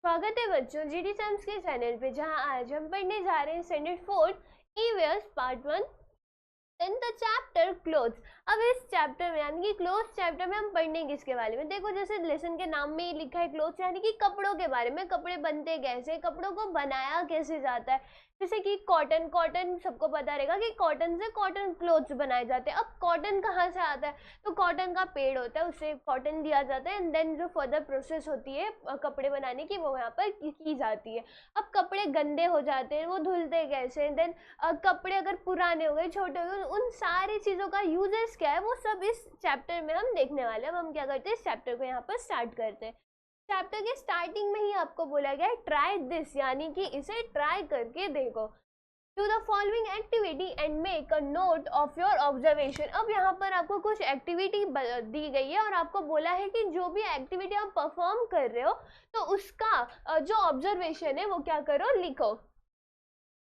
स्वागत है बच्चों जीडी साइंस के चैनल पे, जहां आज हम पढ़ने जा रहे हैं standard 4 EVS part 1 in the chapter clothes. अब इस चैप्टर में यानी कि क्लोथ्स चैप्टर में हम पढ़ने किसके बारे में, देखो जैसे लेसन के नाम में ही लिखा है क्लोथ्स यानी कि कपड़ों के बारे में। कपड़े बनते कैसे, कपड़ों को बनाया कैसे जाता है। जैसे कि कॉटन, कॉटन सबको पता रहेगा कि कॉटन से कॉटन क्लोथ्स बनाए जाते हैं। अब कॉटन कहाँ से आता है, तो कॉटन का पेड़ होता है, उससे कॉटन लिया जाता है एंड देन जो फर्दर प्रोसेस होती है कपड़े बनाने की वो यहाँ पर की जाती है। अब कपड़े गंदे हो जाते हैं, वो धुलते कैसे, देन कपड़े अगर पुराने हो गए, छोटे हो गए, उन सारी चीज़ों का यूजेस क्या है वो सब इस चैप्टर में हम देखने वाले हैं। अब हम क्या करते हैं, इस चैप्टर को यहाँ पर स्टार्ट करते हैं। चैप्टर के स्टार्टिंग में ही आपको बोला गया है ट्राई दिस, यानी कि इसे ट्राई करके देखो। Do the following activity and make a note of your observation. अब यहाँ पर आपको कुछ एक्टिविटी दी गई है और आपको बोला है कि जो भी एक्टिविटी आप परफॉर्म कर रहे हो तो उसका जो ऑब्जर्वेशन है वो क्या करो, लिखो।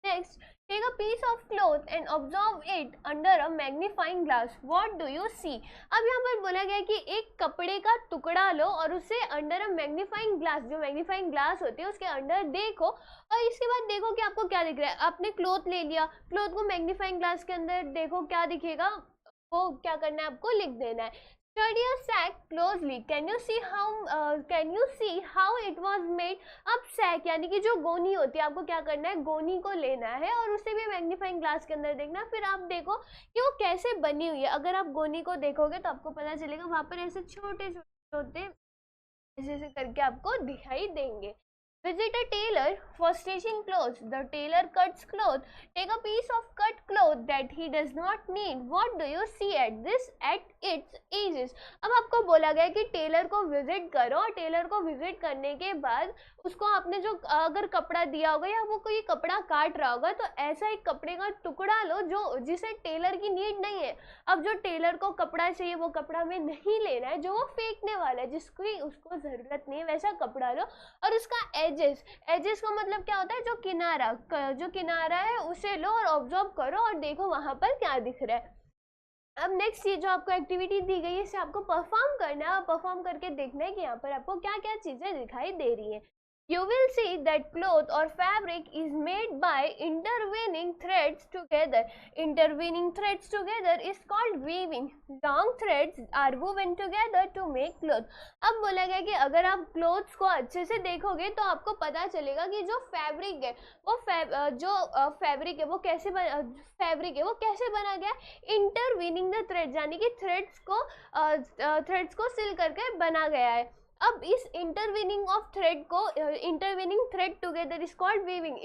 Next, take a piece of cloth and observe it under a magnifying glass. What do you see? अब यहाँ पर बोला गया कि एक कपड़े का टुकड़ा लो और उसे अंडर अ मैग्नीफाइंग ग्लास, जो मैग्नीफाइंग ग्लास होती है उसके अंडर देखो और इसके बाद देखो कि आपको क्या दिख रहा है। आपने क्लोथ ले लिया, क्लोथ को मैग्नीफाइंग ग्लास के अंदर देखो क्या दिखेगा, वो क्या करना है, आपको लिख देना है। Study a sack closely. Can you see how it was made? अब सैक यानी कि जो गोनी होती है, आपको क्या करना है, गोनी को लेना है और उसे भी मैग्नीफाइंग ग्लास के अंदर देखना। फिर आप देखो कि वो कैसे बनी हुई है। अगर आप गोनी को देखोगे तो आपको पता चलेगा वहां पर ऐसे छोटे छोटे होते ऐसे करके आपको दिखाई देंगे। Visit a tailor for stitching clothes. The tailor cuts cloth. Take a piece of cut cloth that he does not need. What do you see at its edges? अब आपको बोला गया कि टेलर को विजिट करो और टेलर को visit करने के बाद उसको आपने जो अगर कपड़ा दिया होगा या वो कोई कपड़ा काट रहा होगा तो ऐसा एक कपड़े का टुकड़ा लो जो जिसे टेलर की नीड नहीं है। अब जो टेलर को कपड़ा चाहिए वो कपड़ा में नहीं लेना है, जो वो फेंकने वाला है, जिसकी उसको जरूरत नहीं है, वैसा कपड़ा लो और उसका एजेस, एजेस का मतलब क्या होता है, जो किनारा है उसे लो और ऑब्जर्व करो और देखो वहां पर क्या दिख रहा है। अब नेक्स्ट ये जो आपको एक्टिविटी दी गई है इसे आपको परफॉर्म करना है और परफॉर्म करके देखना है कि यहाँ पर आपको क्या क्या चीजें दिखाई दे रही है। You will see that cloth or fabric is made by intervening threads together. Intervening threads together is called weaving. Long threads are woven together to make cloth. अब बोला गया कि अगर आप क्लोथ्स को अच्छे से देखोगे तो आपको पता चलेगा कि जो फैब्रिक है वो फैब्रिक है वो कैसे बना गया, इंटरवीनिंग द थ्रेड्स यानी कि थ्रेड्स को सिल करके बना गया है। अब इस इंटरवीनिंग ऑफ थ्रेड को, intervening thread together is called weaving.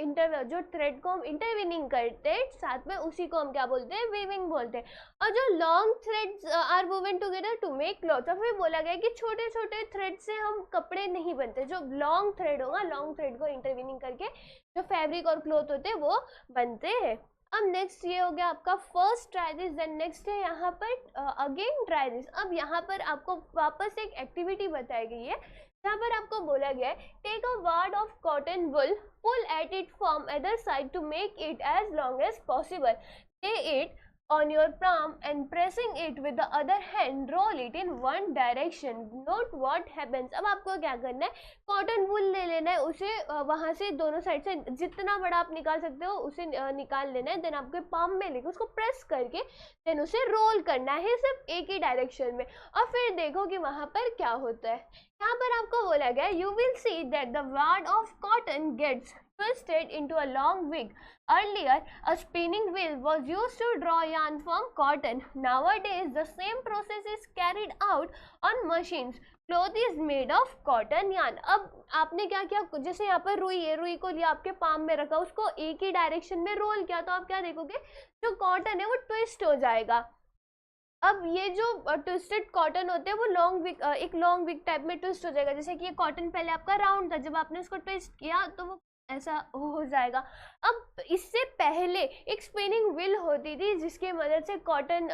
जो थ्रेड को हम इंटरवीनिंग करते हैं साथ में उसी को हम क्या बोलते हैं, वीविंग बोलते हैं। और जो long threads are woven together to make cloth. और फिर बोला गया कि छोटे छोटे थ्रेड से हम कपड़े नहीं बनते, जो लॉन्ग थ्रेड होगा, लॉन्ग थ्रेड को इंटरवीनिंग करके जो फैब्रिक और क्लॉथ होते हैं वो बनते हैं। अब नेक्स्ट ये हो गया आपका first try this, then next है यहाँ पर अगेन ट्राई दिस। अब यहाँ पर आपको वापस एक एक्टिविटी बताई गई है जहाँ पर आपको बोला गया है take a wad of cotton wool, pull at it from other side to make it as long as possible, lay it on your palm and pressing it with the other hand roll it in one direction, note what happens। अब आपको क्या करना है, cotton wool ले लेना है, उसे वहां से दोनों साइड से जितना बड़ा आप निकाल सकते हो उसे निकाल लेना है, देन आपके पाम में लेके उसको प्रेस करके देन उसे रोल करना है सिर्फ एक ही डायरेक्शन में और फिर देखो कि वहां पर क्या होता है। यहाँ पर आपको बोला गया you will see that the wad of cotton gets twisted into a long wig. Earlier, a spinning wheel was used to draw yarn from cotton. Nowadays, the same process is carried out on machines. Cloth is made of cotton yarn. अब आपने क्या किया, जैसे यहाँ पर रुई है, रुई को लिया आपके पाम में रखा, उसको एक ही डायरेक्शन में रोल किया तो आप क्या देखोगे, जो कॉटन है वो ट्विस्ट हो जाएगा। अब ये जो ट्विस्टेड कॉटन होते हैं वो एक लॉन्ग विक टाइप में ट्विस्ट हो जाएगा। जैसे कि ये कॉटन पहले आपका राउंड था, जब आपने उसको ट्विस्ट किया तो वो ऐसा हो जाएगा। अब इससे पहले एक स्पिनिंग व्हील होती थी जिसकी मदद से कॉटन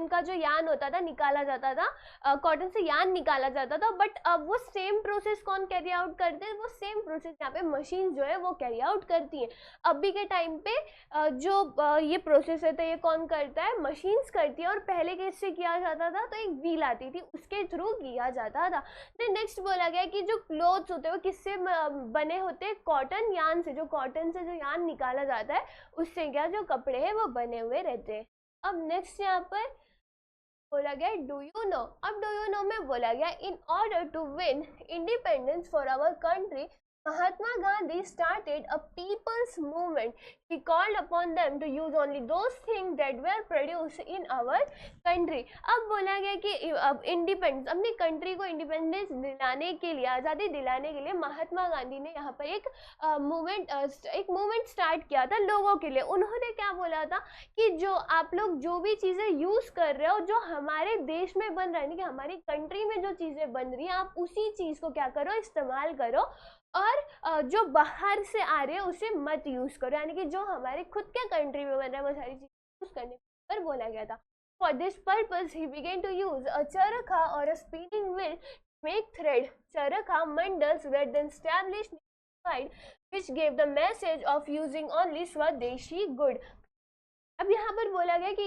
का जो यान होता था निकाला जाता था, कॉटन से यान निकाला जाता था। बट अब वो सेम प्रोसेस कौन कैरी आउट करते हैं? वो सेम प्रोसेस यहाँ पे मशीन जो है वो कैरी आउट करती है। अभी के टाइम पे जो ये प्रोसेस है तो ये कौन करता है? मशीन्स करती है। और पहले कैसे किया जाता था? तो एक व्हील आती थी उसके थ्रू किया जाता था। फिर नेक्स्ट बोला गया कि जो क्लोथ्स होते हैं वो किससे बने होते हैं? कॉटन यान से। जो कॉटन से जो यान निकाला जाता है उससे क्या जो कपड़े हैं वो बने हुए रहते हैं। अब नेक्स्ट यहाँ पर बोला गया डू यू नो। अब डू यू नो में बोला गया in order to win independence for our country Mahatma Gandhi started a people's movement. He called upon them to use only those things that were produced in our country. अब बोला गया कि अब independence, अपनी country को independence दिलाने के लिए, आज़ादी दिलाने के लिए महात्मा गांधी ने यहाँ पर एक मूवमेंट स्टार्ट किया था लोगों के लिए। उन्होंने क्या बोला था कि जो आप लोग जो भी चीज़ें यूज़ कर रहे हो, जो हमारे देश में बन रहा है, यानी कि हमारी कंट्री में जो चीज़ें बन रही हैं, आप उसी चीज़ को क्या करो? इस्तेमाल करो। और जो बाहर से आ रहे हैं उसे मत यूज करो। यानी कि जो हमारे खुद के कंट्री में बन रहा है वो सारी चीजें यूज करने पर बोला गया था। For this purpose he began to use a charkha और a spinning wheel make thread. Charkha mandals were then established which gave the message of using only swadeshi good. अब यहाँ पर बोला गया कि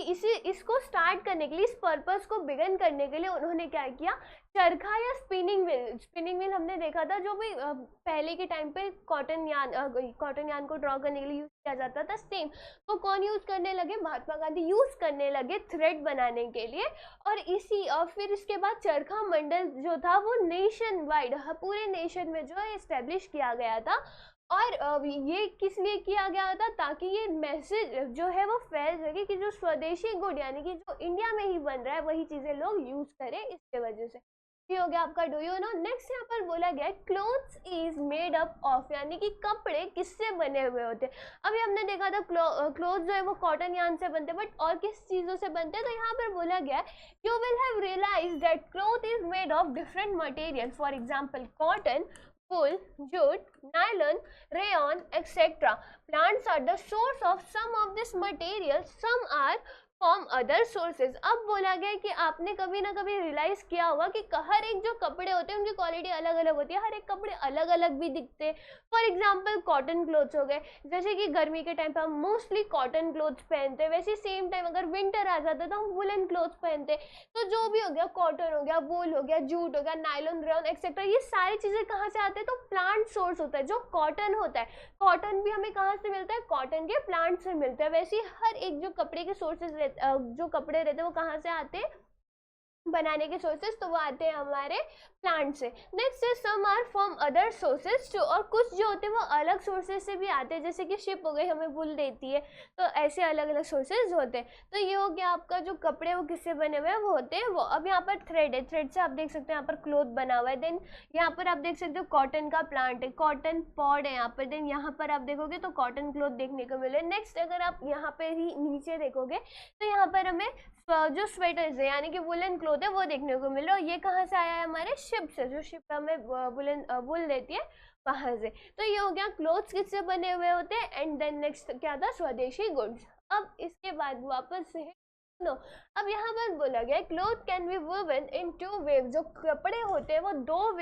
इसको स्टार्ट करने के लिए, इस पर्पस को बिगन करने के लिए उन्होंने क्या किया? चरखा या स्पिनिंग व्हील हमने देखा था जो भी पहले के टाइम पे कॉटन यान को ड्रॉ करने के लिए यूज किया जाता था, सेम वो कौन यूज करने लगे? महात्मा गांधी यूज करने लगे थ्रेड बनाने के लिए। और फिर इसके बाद चरखा मंडल जो था वो नेशन वाइड, पूरे नेशन में जो है एस्टेब्लिश किया गया था। और ये किस लिए किया गया था? ताकि ये मैसेज जो है वो फैल सके कि जो स्वदेशी गुड, यानी कि जो इंडिया में ही बन रहा है वही चीजें लोग यूज करें, इसके वजह से। ये हो गया आपका डू यू नो। नेक्स्ट यहाँ पर बोला गया clothes is made up of, यानी कि कपड़े किससे बने हुए होते हैं? अभी हमने देखा था क्लोथ जो है वो कॉटन यान से बनते हैं, बट और किस चीजों से बनते हैं? तो यहाँ पर बोला गया you will have realise that cloth is made of different material, for example cotton, wool, jute, nylon, rayon, etc. Plants are the source of some of this material. Some are from other sources. अब बोला गया कि आपने कभी ना कभी realise किया होगा कि हर एक जो कपड़े होते हैं उनकी क्वालिटी अलग अलग होती है, हर एक कपड़े अलग अलग भी दिखते हैं। फॉर एग्जाम्पल कॉटन क्लोथ्स हो गए, जैसे कि गर्मी के टाइम पे हम मोस्टली कॉटन क्लोथ्स पहनते हैं, वैसे सेम टाइम अगर विंटर आ जाता है तो हम वुलन क्लोथ्स पहनते हैं। तो जो भी हो गया, कॉटन हो गया, वूल हो गया, जूट हो गया, नायलॉन, रेयॉन एक्सेट्रा, ये सारी चीजें कहाँ से आते हैं? तो प्लांट सोर्स होता है। जो कॉटन होता है, कॉटन भी हमें कहाँ से मिलता है? कॉटन के प्लांट से मिलता है। वैसे हर एक जो कपड़े के सोर्सेज जो कपड़े रहते हैं वो कहाँ से आते हैं बनाने के सोर्सेस? तो वो आते हैं हमारे प्लांट से। नेक्स्ट है some are from other sources too, और कुछ जो होते हैं वो अलग सोर्सेस से भी आते हैं, जैसे कि शिप हो गई हमें वुल देती है, तो ऐसे अलग अलग सोर्सेज होते हैं। तो ये हो गया आपका जो कपड़े वो किससे बने हुए हैं वो होते हैं वो। अब यहाँ पर थ्रेड है, थ्रेड से आप देख सकते हैं यहाँ पर क्लोथ बना हुआ है। देन यहाँ पर आप देख सकते हो कॉटन का प्लांट है, कॉटन पॉड है यहाँ पर। देन यहाँ पर आप देखोगे तो कॉटन क्लोथ देखने को मिले। नेक्स्ट अगर आप यहाँ पे ही नीचे देखोगे तो यहाँ पर हमें जो स्वेटर्स है यानी कि वुलन क्लोथ है वो देखने को मिल रहा है। और ये कहाँ से आया है? हमारे शिप से, जो शिप हमें वुल देती है वहां से। तो ये हो गया क्लोथ्स किससे बने हुए होते हैं। एंड देन नेक्स्ट क्या था? स्वदेशी गुड्स। अब इसके बाद वापस से नो, अब यहाँ पर बोला गया cloth can be woven in two waves. जो कपड़े होते हैं वो दो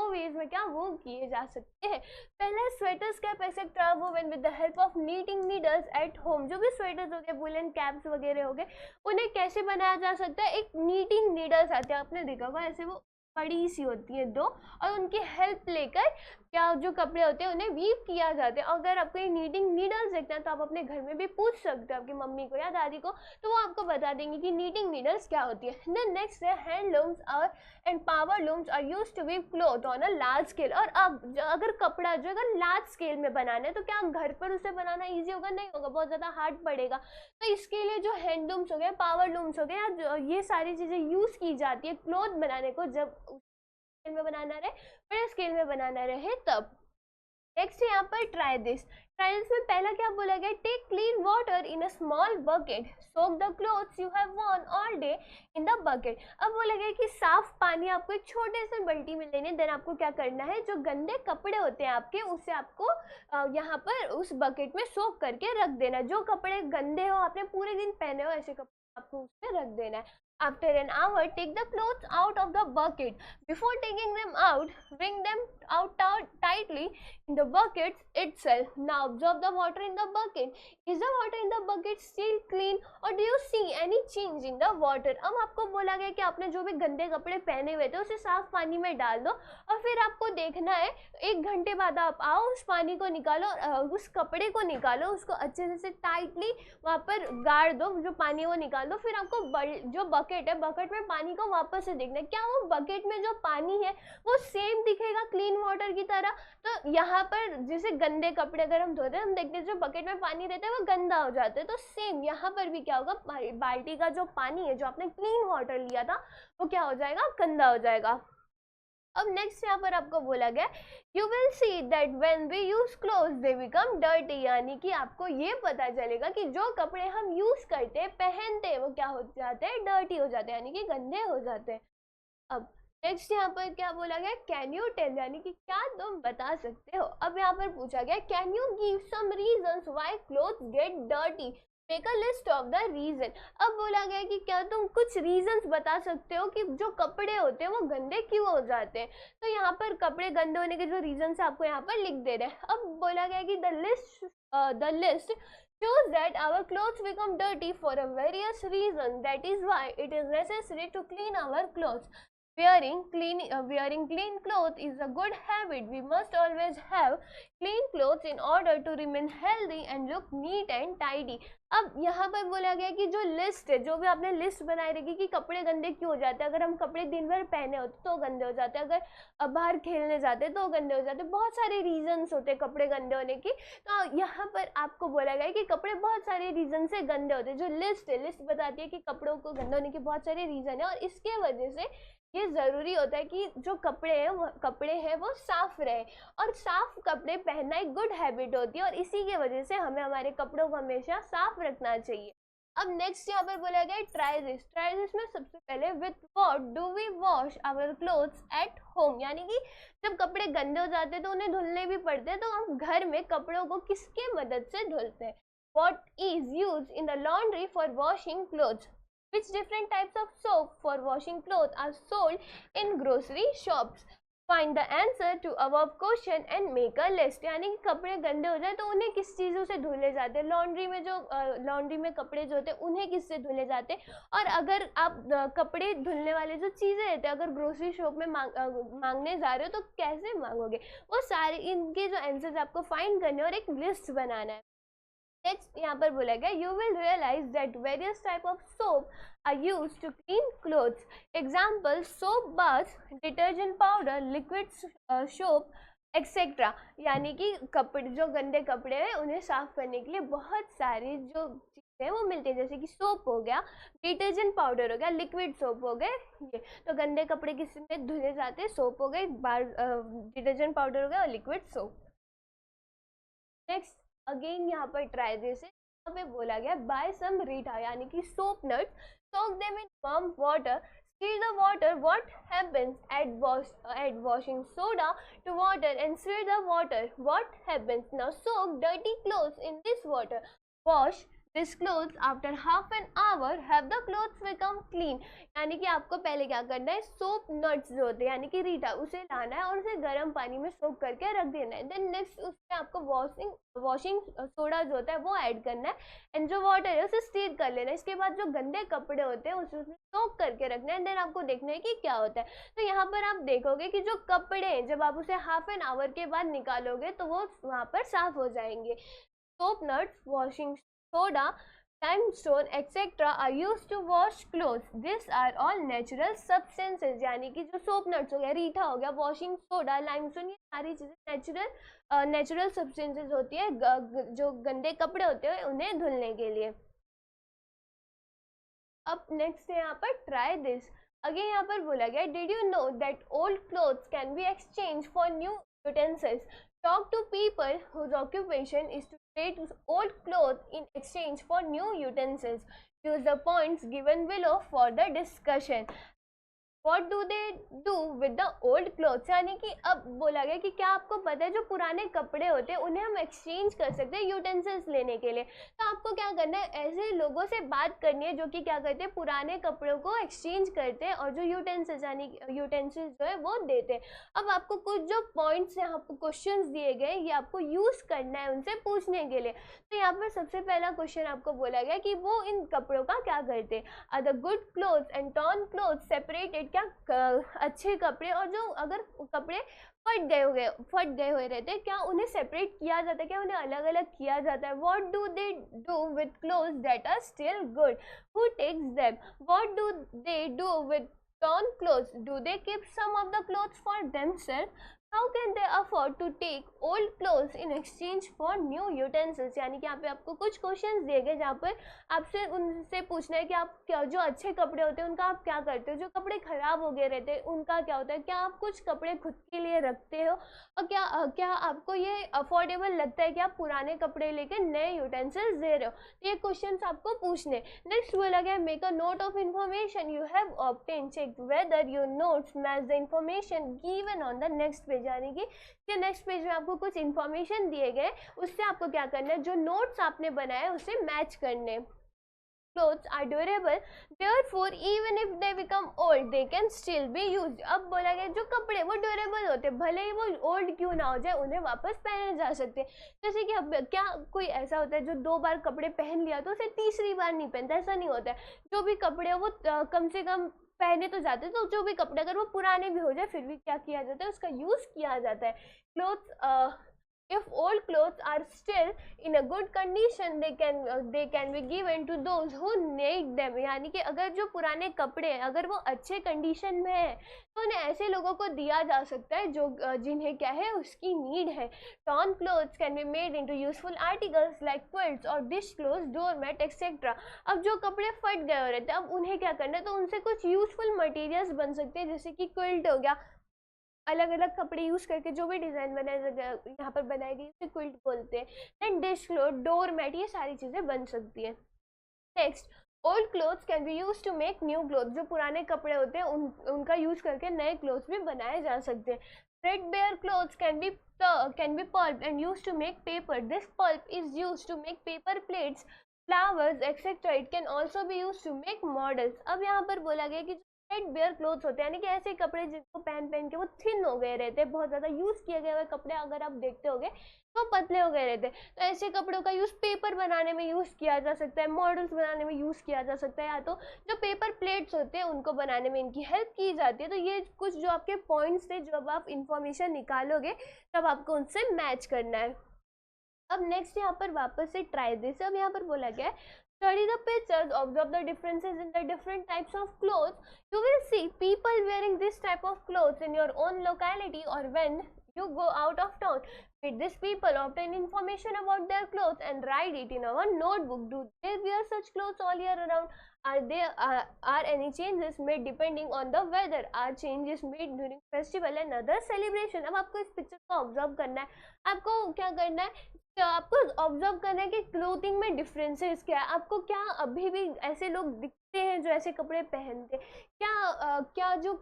वेव्स में क्या वो किए जा सकते हैं। पहले sweaters cap etcetera woven with the help of knitting needles at home. जो भी स्वेटर्स हो गए, वुलन कैप्स वगैरह हो गए, उन्हें कैसे बनाया जा सकता है? एक नीटिंग नीडल्स आते हैं, आपने देखा होगा ऐसे वो बड़ी सी होती है दो, और उनकी हेल्प लेकर क्या जो कपड़े होते हैं उन्हें वीव किया जाता है। अगर आपको नीटिंग नीडल्स देखना है तो आप अपने घर में भी पूछ सकते हो आपकी मम्मी को या दादी को, तो वो आपको बता देंगे कि नीटिंग नीडल्स क्या होती है। देन नेक्स्ट है हैंडलूम्स और and power looms are used to weave cloth on a large scale. और अब अगर कपड़ा जो अगर लार्ज स्केल में बनाना है तो क्या घर पर उसे बनाना ईजी होगा? नहीं होगा, बहुत ज़्यादा हार्ड पड़ेगा। तो इसके लिए जो हैंडलूम्स हो गए, पावर लूम्स हो गए, या ये सारी चीज़ें यूज़ की जाती है क्लॉथ बनाने को, जब स्केल में बनाना रहे, बड़े स्केल में बनाना रहे तब। नेक्स्ट यहाँ पर ट्राई दिस में पहला क्या बोला गया, take clean water in a small bucket, soak the clothes you have worn all day in the bucket. अब बोला गया कि साफ पानी आपको एक छोटे से बाल्टी में लेने, देन आपको क्या करना है, जो गंदे कपड़े होते हैं आपके उसे आपको यहाँ पर उस बकेट में सोक करके रख देना। जो कपड़े गंदे हो, आपने पूरे दिन पहने हो, ऐसे कपड़े आपको उसमें रख देना है। After an hour, take the clothes out of the bucket. Before taking them out, bring them out tightly in the bucket itself. Now observe the water in the bucket. Is the water in the bucket still clean or do you see any change in the water? अब आपको बोला गया कि आपने जो भी गंदे कपड़े पहने हुए थे उसे साफ पानी में डाल दो और फिर आपको देखना है 1 घंटे बाद आप आओ, उस पानी को निकालो, उस कपड़े को निकालो, उसको अच्छे से टाइटली वहाँ पर गाड़ दो, जो पानी वो निकाल दो। फिर आपको जो बकेट है, बकेट में पानी को वापस से देखना है, क्या वो बकेट में जो पानी है वो सेम दिखेगा क्लीन वाटर की तरह। तो यहाँ पर जैसे गंदे कपड़े अगर हम धोते हैं, हम देखते हैं जो बकेट में पानी रहता है वो गंदा हो जाता है, तो सेम यहाँ पर भी क्या होगा, बाल्टी का जो पानी है जो आपने क्लीन वाटर लिया था वो क्या हो जाएगा, गंदा हो जाएगा। अब नेक्स्ट यहाँ पर आपको बोला गया you will see that when we use clothes they become dirty, यानी कि आपको ये पता चलेगा कि जो कपड़े हम यूज करते हैं, पहनते हैं, वो क्या हो जाते हैं, डर्टी हो जाते हैं, यानी कि गंदे हो जाते हैं। अब नेक्स्ट यहाँ पर क्या बोला गया, कैन यू टेल, यानी कि क्या तुम बता सकते हो। अब यहाँ पर पूछा गया can you give some reasons why clothes get dirty, make a list of the reason. अब बोला गया कि क्या तुम कुछ रीजंस बता सकते हो कि जो कपड़े होते हैं वो गंदे क्यों हो जाते हैं। तो यहाँ पर कपड़े गंदे होने के जो रीजंस है आपको यहाँ पर लिख दे रहे हैं। अब बोला गया कि the list shows that our clothes become dirty for a various reason, that is why it is necessary to clean our clothes. Wearing clean clothes is a good habit. We must always have clean clothes in order to remain healthy and look neat and tidy. अब यहाँ पर बोला गया कि जो list है, जो भी आपने लिस्ट बनाई रहेगी कि कपड़े गंदे क्यों हो जाते हैं, अगर हम कपड़े दिन भर पहने होते तो गंदे हो जाते हैं, अगर बाहर खेलने जाते तो गंदे हो जाते, बहुत सारे रीजंस होते हैं कपड़े गंदे होने की। तो यहाँ पर आपको बोला गया कि कपड़े बहुत सारे रीजन से गंदे होते हैं। जो लिस्ट है, लिस्ट बताती है कि कपड़ों को गंदे होने के बहुत सारे रीजन है और इसके वजह से ये ज़रूरी होता है कि जो कपड़े हैं वो साफ़ रहे, और साफ़ कपड़े पहनना एक गुड हैबिट होती है और इसी की वजह से हमें हमारे कपड़ों को हमेशा साफ़ रखना चाहिए। अब नेक्स्ट यहाँ पर बोला गया ट्राई दिस में सबसे पहले with what do we wash our clothes at home, यानी कि जब कपड़े गंदे हो जाते हैं तो उन्हें धुलने भी पड़ते हैं, तो हम घर में कपड़ों को किसके मदद से धुलते हैं। What is used in the laundry for washing clothes? Which different types of soap for washing clothes are sold in grocery shops? Find the answer to above question and make a list। यानी कि कपड़े गंदे हो जाए तो उन्हें किस चीज़ों से धुले जाते हैं, लॉन्ड्री में कपड़े जो होते हैं उन्हें किससे धुले जाते हैं, और अगर आप कपड़े धुलने वाले जो चीज़ें रहते हैं अगर ग्रोसरी शॉप में मांगने जा रहे हो तो कैसे मांगोगे, वो सारे इनके जो आंसर्स आपको फाइंड करने और एक लिस्ट बनाना है। नेक्स्ट यहाँ पर बोला गया you will realise that various type of soap are used to clean clothes. Example soap bath, detergent powder, liquid soap etcetera. यानी कि कपड़े जो गंदे कपड़े हैं उन्हें साफ करने के लिए बहुत सारी जो चीज़ें हैं वो मिलती है, जैसे कि सोप हो गया, डिटर्जेंट पाउडर हो गया, लिक्विड सोप हो गए। ये तो गंदे कपड़े किस में धुले जाते हैं, सोप हो गए, डिटर्जेंट पाउडर हो गया और लिक्विड सोप। नेक्स्ट अगेन यहाँ पर ट्राई दिस है, यहाँ पे बोला गया बाय सम रीठा, यानी कि soap nuts, soak them in warm water, stir the water. What happens? Add washing soda to water and stir the water. What happens? Now soak dirty clothes in this water. Wash this clothes after half an hour. Have the clothes become clean. यानी कि आपको पहले क्या करना है, soap nuts जो होते हैं यानी कि रीठा, उसे लाना है और उसे गर्म पानी में सोक करके रख देना है। देन नेक्स्ट उसमें आपको वॉशिंग सोडा जो होता है वो ऐड करना है, एंड जो वाटर है उसे स्टीर कर लेना है। इसके बाद जो गंदे कपड़े होते हैं उसे उसमें सोक करके रखना है, देन आपको देखना है कि क्या होता है। तो यहाँ पर आप देखोगे कि जो कपड़े हैं जब आप उसे हाफ एन आवर के बाद निकालोगे तो वो वहाँ पर साफ हो जाएंगे। Soap nuts, washing soda, limestone etc. are used to wash clothes. These are all natural substances। यानी कि जो सोप नट्स हो गया, रीठा हो गया, वॉशिंग सोडा, लाइमस्टोन, ये सारी चीज़ें नेचुरल सब्सटेंसेस होती है जो गंदे कपड़े होते हैं उन्हें धुलने के लिए। अब नेक्स्ट है यहाँ पर ट्राई दिस। अगेन यहाँ पर बोला गया did you know that old clothes can be exchange for new utensils. Talk to people whose occupation is to trade old clothes in exchange for new utensils. Use the points given below for the discussion. What do they do with the old clothes? यानी कि अब बोला गया कि क्या आपको पता है जो पुराने कपड़े होते हैं उन्हें हम एक्सचेंज कर सकते हैं यूटेंसिल्स लेने के लिए। तो आपको क्या करना है, ऐसे लोगों से बात करनी है जो कि क्या करते हैं, पुराने कपड़ों को एक्सचेंज करते हैं और जो यूटेंसिल्स यानी यूटेंसिल्स जो है वो देते हैं। अब आपको कुछ जो पॉइंट्स यहाँ पर क्वेश्चन दिए गए ये आपको यूज करना है उनसे पूछने के लिए। तो यहाँ पर सबसे पहला क्वेश्चन आपको बोला गया कि वो इन कपड़ों का क्या करते हैं। Are the good clothes and torn clothes separated, क्या अच्छे कपड़े और जो अगर कपड़े फट गए हुए रहते हैं क्या उन्हें सेपरेट किया जाता है, क्या उन्हें अलग अलग किया जाता है। What do they do with clothes that are still good, who takes them. What do they do with torn clothes, do they keep some of the clothes for themselves? How can they afford to take old clothes in exchange for new utensils? यानी कि यहाँ पे आपको कुछ questions दिए गए जहाँ पर आपसे उनसे पूछना है कि आप क्या जो अच्छे कपड़े होते हैं उनका आप क्या करते हो, जो कपड़े खराब हो गए रहते हैं उनका क्या होता है, क्या आप कुछ कपड़े खुद के लिए रखते हो और क्या आपको ये अफोर्डेबल लगता है कि आप पुराने कपड़े लेके नए यूटेंसिल्स दे रहे हो। तो ये क्वेश्चंस आपको पूछने। नेक्स्ट बोला गया make a note of information you have obtain, check whether your notes match the information given on the next page. यानी कि नेक्स्ट पेज में आपको कुछ इन्फॉर्मेशन दिए गए उससे आपको क्या करना है, जो नोट्स आपने बनाए उससे मैच करने। Clothes are durable, therefore even if they become old, they can still be used. अब बोला गया जो कपड़े वो ड्यूरेबल होते हैं, भले ही वो ओल्ड क्यों ना हो जाए उन्हें वापस पहने जा सकते हैं। जैसे कि अब क्या कोई ऐसा होता है जो 2 बार कपड़े पहन लिया तो उसे तीसरी बार नहीं पहनता, ऐसा नहीं होता है। जो भी कपड़े वो कम से कम पहने तो जाते हैं, तो जो भी कपड़े अगर वो पुराने भी हो जाए फिर भी क्या किया जाता है, उसका यूज किया जाता है। Clothes if old clothes are still in a good condition they can be given to those who need them। यानी कि अगर जो पुराने कपड़े हैं अगर वो अच्छे कंडीशन में है तो उन्हें ऐसे लोगों को दिया जा सकता है जो जिन्हें क्या है उसकी नीड है। torn clothes can be made into useful articles like quilts or dish clothes, doormat etc। अब जो कपड़े फट गए हो रहते हैं अब उन्हें क्या करना है, तो उनसे कुछ यूजफुल मटेरियल्स बन सकते हैं जैसे कि क्विल्ट हो गया, अलग अलग कपड़े यूज करके जो भी डिजाइन बनाए यहाँ पर बनाई गई उसे क्विल्ट बोलते हैं। Then dish cloth, door mat, ये सारी चीजें बन सकती है। Next old clothes can be use to make new cloth, जो पुराने कपड़े होते हैं उनका यूज करके नए क्लोथ्स भी बनाए जा सकते हैं। threadbare clothes can be pulped and used to make paper. This pulp is used to make paper plates, flowers etc. It can also be used to make models। अब यहाँ पर बोला गया कि थ्रेडबेयर क्लोथ्स होते हैं यानी कि ऐसे कपड़े जिनको पहन के वो थिन हो गए रहते हैं, बहुत ज़्यादा यूज़ किए गए हुए कपड़े अगर आप देखते होगे तो पतले हो गए रहते हैं। तो ऐसे कपड़ों का यूज़ पेपर बनाने में यूज़ किया जा सकता है, मॉडल्स बनाने में यूज़ किया जा सकता है, या तो जो पेपर प्लेट्स होते हैं उनको बनाने में इनकी हेल्प की जाती है। तो ये कुछ जो आपके पॉइंट्स थे जब आप इंफॉर्मेशन निकालोगे तब आपको उनसे मैच करना है। अब नेक्स्ट यहाँ पर वापस से ट्राई दिस। अब यहाँ पर बोला गया है study the pictures, observe the differences in the different types of clothes. You will see people wearing this type of clothes in your own locality or when you go out of town. Meet these people, obtain information about their clothes and write it in our notebook. Do they wear such clothes all year around? Are any changes made depending on the weather? Are changes made during festival and other celebration? अब आपको इस picture को observe करना है। आपको क्या करना है, तो आपको ऑब्जर्व करना है कि क्लोथिंग में डिफरेंसेस क्या है। आपको क्या अभी भी ऐसे लोग दिखते हैं जो ऐसे कपड़े पहनते, क्या जो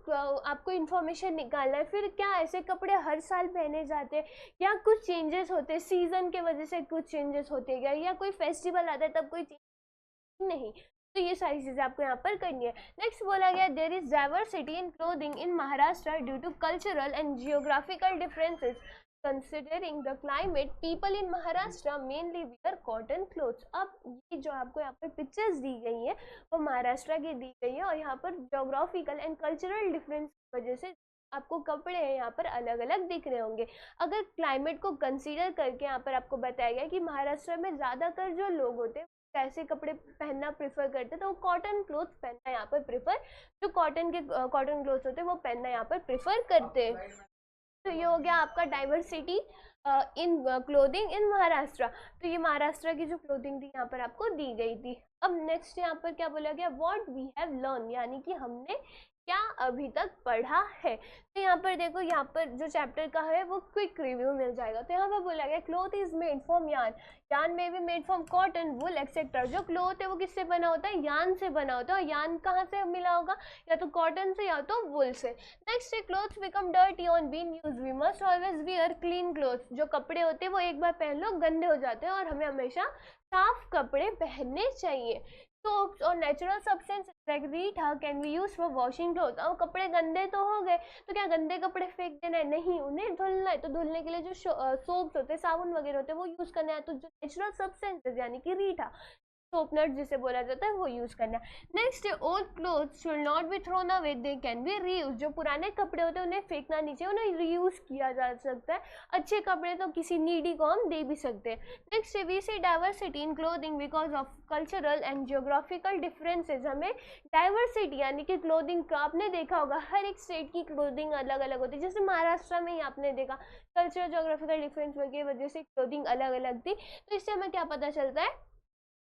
आपको इन्फॉर्मेशन निकालना है। फिर क्या ऐसे कपड़े हर साल पहने जाते हैं या कुछ चेंजेस होते हैं, सीजन के वजह से कुछ चेंजेस होते हैं या कोई फेस्टिवल आता है तब कोई चेंज नहीं। तो ये सारी चीज़ें आपको यहाँ पर करनी है। नेक्स्ट बोला गया there is diversity in clothing in Maharashtra due to cultural and geographical differences. Considering the climate, people in Maharashtra mainly wear cotton clothes। अब ये जो आपको यहाँ पर पिक्चर्स दी गई हैं वो महाराष्ट्र की दी गई है और यहाँ पर जोग्राफिकल एंड कल्चरल डिफरेंस की वजह से आपको कपड़े यहाँ पर अलग अलग दिख रहे होंगे। अगर क्लाइमेट को कंसीडर करके यहाँ पर आपको बताया गया कि महाराष्ट्र में ज़्यादातर जो लोग होते हैं कैसे कपड़े पहनना प्रेफर करते हैं, तो वो कॉटन क्लोथ्स पहनना यहाँ पर प्रेफर, जो कॉटन क्लोथ्स होते हैं वो पहनना यहाँ पर प्रेफर करते हैं। तो ये हो गया आपका diversity in clothing in Maharashtra. तो ये महाराष्ट्र की जो क्लोथिंग थी यहाँ पर आपको दी गई थी। अब नेक्स्ट यहाँ पर क्या बोला गया, व्हाट वी हैव लर्न, यानी कि हमने क्या अभी तक पढ़ा है। तो यहाँ पर देखो, यहाँ पर जो चैप्टर का है वो क्विक रिव्यू मिल जाएगा। तो यहाँ पर बोला गया cloth is made from yarn, yarn में भी made from cotton, wool etcetera. जो क्लॉथ है वो किससे बना होता है, यार्न से बना होता है। और यार्न कहाँ से मिला होगा, या तो कॉटन से या तो वुल से। नेक्स्ट है clothes become dirty on being used, we must always wear clean clothes. जो कपड़े होते हैं वो एक बार पहन लो गंदे हो जाते हैं, और हमें हमेशा साफ कपड़े पहनने चाहिए। सोप्स और natural substance like Reetha can be use for washing cloth. अब कपड़े गंदे तो हो गए, तो क्या गंदे कपड़े फेंक देना है, नहीं, उन्हें धुलना है। तो धुलने के लिए जो सोप्स होते हैं, साबुन वगैरह होते हैं, वो यूज करना है। तो जो नेचुरल सब्सटेंसेस यानी कि रीठा, सोपनट जिसे बोला जाता है, वो यूज करना है। Next, old clothes should not be thrown away, they can be reuse. जो पुराने कपड़े होते हैं उन्हें फेंकना नहीं चाहिए, उन्हें रीयूज किया जा सकता है। अच्छे कपड़े तो किसी नीडी को हम दे भी सकते हैं। Next, we see diversity in clothing because of cultural and geographical differences. हमें डाइवर्सिटी यानी कि क्लोथिंग का, आपने देखा होगा हर एक स्टेट की क्लोथिंग अलग अलग होती है। जैसे महाराष्ट्र में ही आपने देखा कल्चरल जियोग्राफिकल डिफरेंस की वजह से क्लोथिंग अलग अलग थी। तो इससे हमें क्या पता चलता है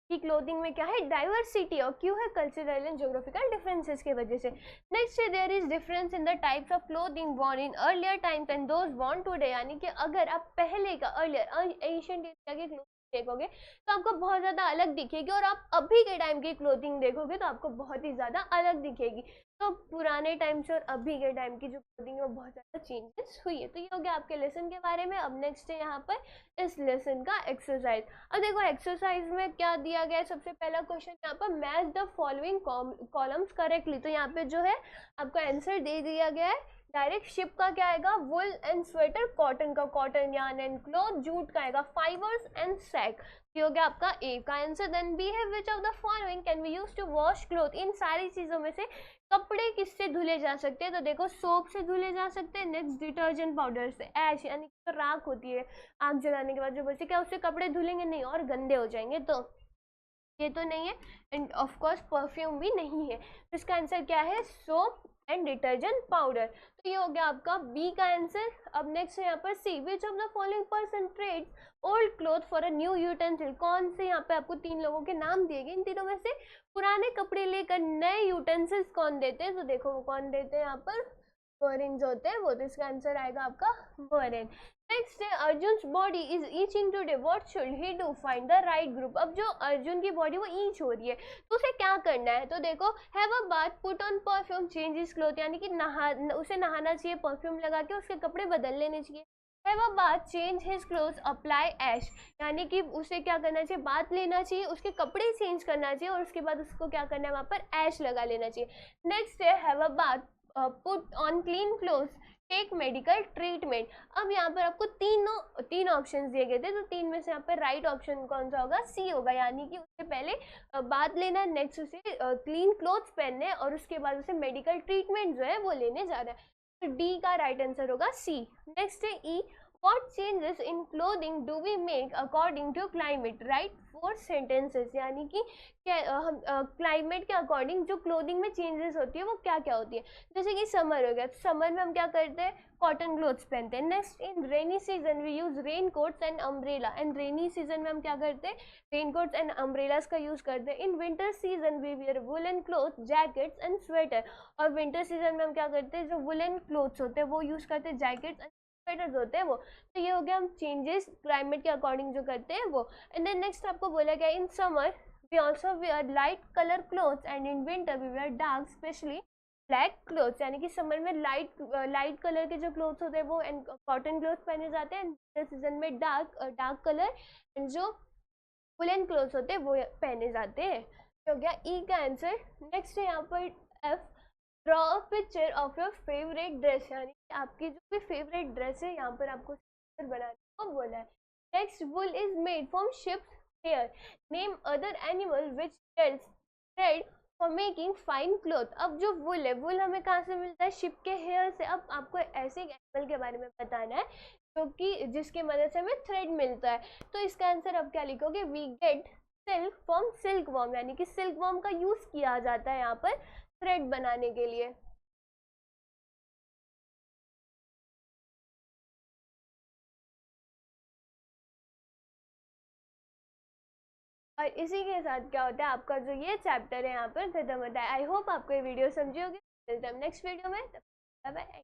कि क्लोथिंग में क्या है, डाइवर्सिटी। और क्यों है, कल्चरल एंड ज्योग्राफिकल डिफरेंसेस की वजह से। नेक्स्ट है there is difference in the types of clothing worn in earlier times and those worn today. यानी कि अगर आप पहले का अर्लियर एशियन डेज के क्लोथिंग देखोगे तो आपको बहुत ज़्यादा अलग दिखेगी, और आप अभी के टाइम की क्लोथिंग देखोगे तो आपको बहुत ही ज़्यादा अलग दिखेगी। तो पुराने टाइम से और अभी के टाइम की जो क्लोथिंग है वो बहुत ज़्यादा चेंजेस हुई है। तो ये हो गया आपके लेसन के बारे में। अब नेक्स्ट है यहाँ पर इस लेसन का एक्सरसाइज। अब देखो एक्सरसाइज में क्या दिया गया है। सबसे पहला क्वेश्चन यहाँ पर, match the following columns correctly. तो यहाँ पे जो है आपको आंसर दे दिया गया है डायरेक्ट। शिप का क्या आएगा, वुल एंड स्वेटर, कॉटन का cotton, yarn and cloth, jute का आएगा फाइबर्स एंड सैक। ये हो गया आपका ए का आंसर। देन बी है which of the following can be used to wash cloth. इन सारी चीजों में से कपड़े किससे धुले जा सकते हैं, तो देखो सोप से धुले जा सकते हैं। नेक्स्ट डिटर्जेंट पाउडर से, ऐश यानी कि राख होती है आग जलाने के बाद जो बचती, क्या उससे कपड़े धुलेंगे, नहीं, और गंदे हो जाएंगे। तो ये तो नहीं है। एंड ऑफ कोर्स परफ्यूम भी नहीं है। तो इसका आंसर क्या है, सोप एंड डिटर्जेंट पाउडर। तो ये हो गया आपका बी का आंसर। अब नेक्स्ट है यहाँ पर C, which of the following person trades old cloth for a new utensil. कौन से, यहाँ पे आपको तीन लोगों के नाम दिए गए, इन तीनों में से पुराने कपड़े लेकर नए यूटेंसिल्स कौन देते हैं। तो देखो वो कौन देते हैं यहाँ पर, वरिन जो होते हैं वो। तो इसका आंसर आएगा आपका वरिन। नेक्स्ट है Arjun body is itching today, what should he do, find the right group. अब जो अर्जुन की बॉडी वो ईच हो रही है तो उसे क्या करना है, तो देखो have a bath, put on perfume, change his cloth, यानी कि उसे नहाना चाहिए, परफ्यूम लगा के उसके कपड़े बदल लेने चाहिए। Have a bath, change his cloth, apply ash, यानी कि उसे क्या करना चाहिए, बाथ लेना चाहिए, उसके कपड़े चेंज करना चाहिए, और उसके बाद उसको क्या करना है, वहां पर ऐश लगा लेना चाहिए। नेक्स्ट है have a bath, put on clean cloth, take medical treatment. अब यहाँ पर आपको तीन ऑप्शंस दिए गए थे, तो तीन में से यहाँ पर राइट ऑप्शन कौन सा होगा, सी होगा। यानी कि उससे पहले बात लेना, नेक्स्ट उसे क्लीन क्लोथ्स पहनने, और उसके बाद उसे मेडिकल ट्रीटमेंट जो है वो लेने जा रहा है। तो डी का राइट आंसर होगा सी। नेक्स्ट है ई, what changes in clothing do we make according to climate, right 4 sentences. यानी कि हम क्लाइमेट के अकॉर्डिंग जो क्लोथिंग में चेंजेस होती है वो क्या क्या होती है। जैसे कि समर हो गया, तो समर में हम क्या करते हैं, कॉटन क्लोथ्स पहनते हैं। Next, in rainy season we use rain coats and umbrella, and rainy season में हम क्या करते हैं, रेन कोट्स एंड अम्ब्रेलाज का यूज करते हैं। In winter season we wear woollen cloth, jackets and sweater, और विंटर सीजन में हम क्या करते हैं, जो वुलन क्लोथ्स होते हैं वो यूज करते हैं, जैकेट्स स्वेटर्स होते हैं वो। तो ये हो गया हम चेंजेस क्लाइमेट के अकॉर्डिंग जो करते हैं वो। एंड देन नेक्स्ट आपको बोला गया in summer we also wear light colour clothes, and in winter we wear dark specially black clothes. यानी कि समर में लाइट कलर के जो क्लोथ्स होते हैं वो एंड कॉटन क्लोथ्स पहने जाते हैं, विंटर सीजन में डार्क कलर एंड जो वुलन क्लोथ्स होते हैं वो पहने जाते हैं। हो गया ई का आंसर। नेक्स्ट है यहाँ पर F, draw a picture of your favourite dress, यानी कि आपकी जो भी फेवरेट ड्रेस है यहाँ पर आपको पिक्चर बनाने को बोला है। Next, wool is made from sheep's hair, name other animal which gets thread for making fine cloth. अब जो वुल है, वुल हमें कहाँ से मिलता है, शिप के हेयर से। अब आपको ऐसे एक एनिमल के बारे में बताना है जो कि जिसकी मदद से हमें थ्रेड मिलता है। तो इसका आंसर अब क्या लिखोगे, we get silk from silk worm, यानी कि सिल्क वॉर्म का यूज किया जाता है यहाँ पर थ्रेड बनाने के लिए। और इसी के साथ क्या होता है, आपका जो ये चैप्टर है यहाँ पर खत्म होता है। आई होप आपको ये वीडियो समझी होगी। मिलते हैं नेक्स्ट वीडियो में, बाय बाय।